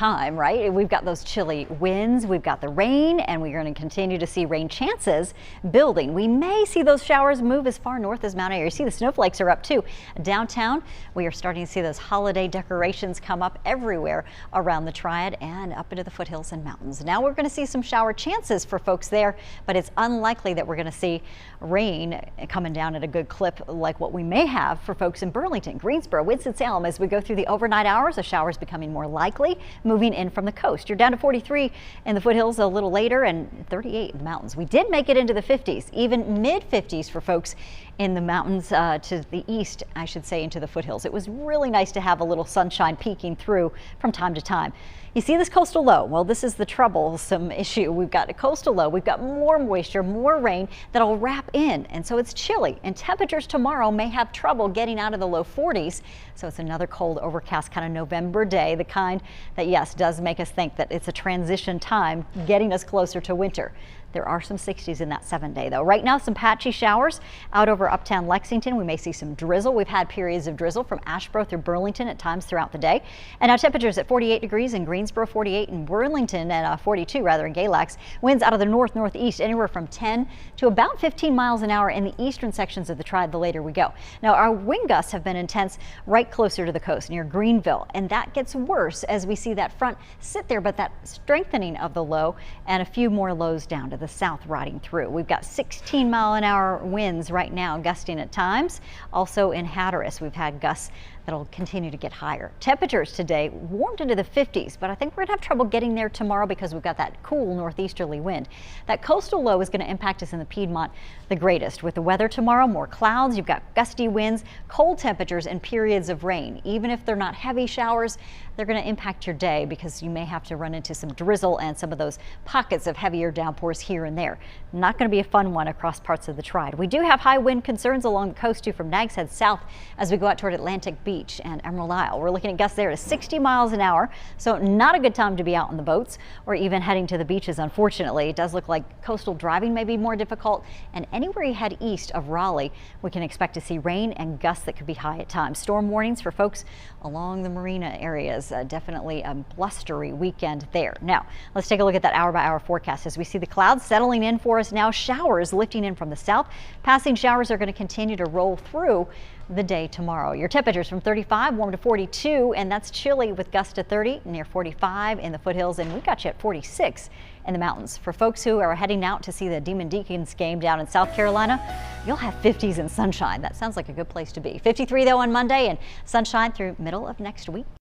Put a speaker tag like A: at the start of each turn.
A: time, right? We've got those chilly winds, we've got the rain, and we're going to continue to see rain chances building. We may see those showers move as far north as Mount Airy. You see the snowflakes are up too. Downtown, we are starting to see those holiday decorations come up everywhere around the Triad and up into the foothills and mountains. Now we're going to see some shower chances for folks there, but it's unlikely that we're going to see rain coming down at a good clip like what we may have for folks in Burlington, Greensboro, Winston-Salem. As we go through the overnight hours, the showers becoming more likely, moving in from the coast. You're down to 43 in the foothills a little later and 38 in the mountains. We did make it into the 50s, even mid 50s for folks in the mountains to the east, I should say, into the foothills. It was really nice to have a little sunshine peeking through from time to time. You see this coastal low? Well, this is the troublesome issue. We've got a coastal low. We've got more moisture, more rain that'll wrap in. And so it's chilly, and temperatures tomorrow may have trouble getting out of the low 40s. So it's another cold, overcast kind of November day, the kind that, yes, does make us think that it's a transition time getting us closer to winter. There are some 60s in that 7-day though. Right now, some patchy showers out over uptown Lexington. We may see some drizzle. We've had periods of drizzle from Asheboro through Burlington at times throughout the day. And now temperatures at 48 degrees in Greensboro, 48 in Burlington, and 42 rather in Galax. Winds out of the north-northeast anywhere from 10 to about 15 miles an hour in the eastern sections of the Triad the later we go. Now our wind gusts have been intense right closer to the coast near Greenville, and that gets worse as we see that front sit there, but that strengthening of the low and a few more lows down to the south riding through. We've got 16-mile-an-hour winds right now, gusting at times. Also in Hatteras, we've had gusts that'll continue to get higher. Temperatures today warmed into the 50s, but I think we're gonna have trouble getting there tomorrow because we've got that cool northeasterly wind. That coastal low is going to impact us in the Piedmont the greatest. With the weather tomorrow, more clouds, you've got gusty winds, cold temperatures, and periods of rain. Even if they're not heavy showers, they're going to impact your day because you may have to run into some drizzle and some of those pockets of heavier downpours here and there. Not going to be a fun one across parts of the Triad. We do have high wind concerns along the coast too from Nags Head south as we go out toward Atlantic Beach and Emerald Isle. We're looking at gusts there to 60 miles an hour, so not a good time to be out on the boats or even heading to the beaches. Unfortunately, it does look like coastal driving may be more difficult, and anywhere you head east of Raleigh, we can expect to see rain and gusts that could be high at times. Storm warnings for folks along the marina areas. Definitely a blustery weekend there. Now, let's take a look at that hour-by-hour forecast as we see the clouds settling in for us now. Showers lifting in from the south. Passing showers are going to continue to roll through the day tomorrow. Your temperatures from 35 warm to 42, and that's chilly with gusts to 30 near 45 in the foothills, and we got you at 46 in the mountains. For folks who are heading out to see the Demon Deacons game down in South Carolina, you'll have 50s and sunshine. That sounds like a good place to be. 53 though on Monday and sunshine through middle of next week.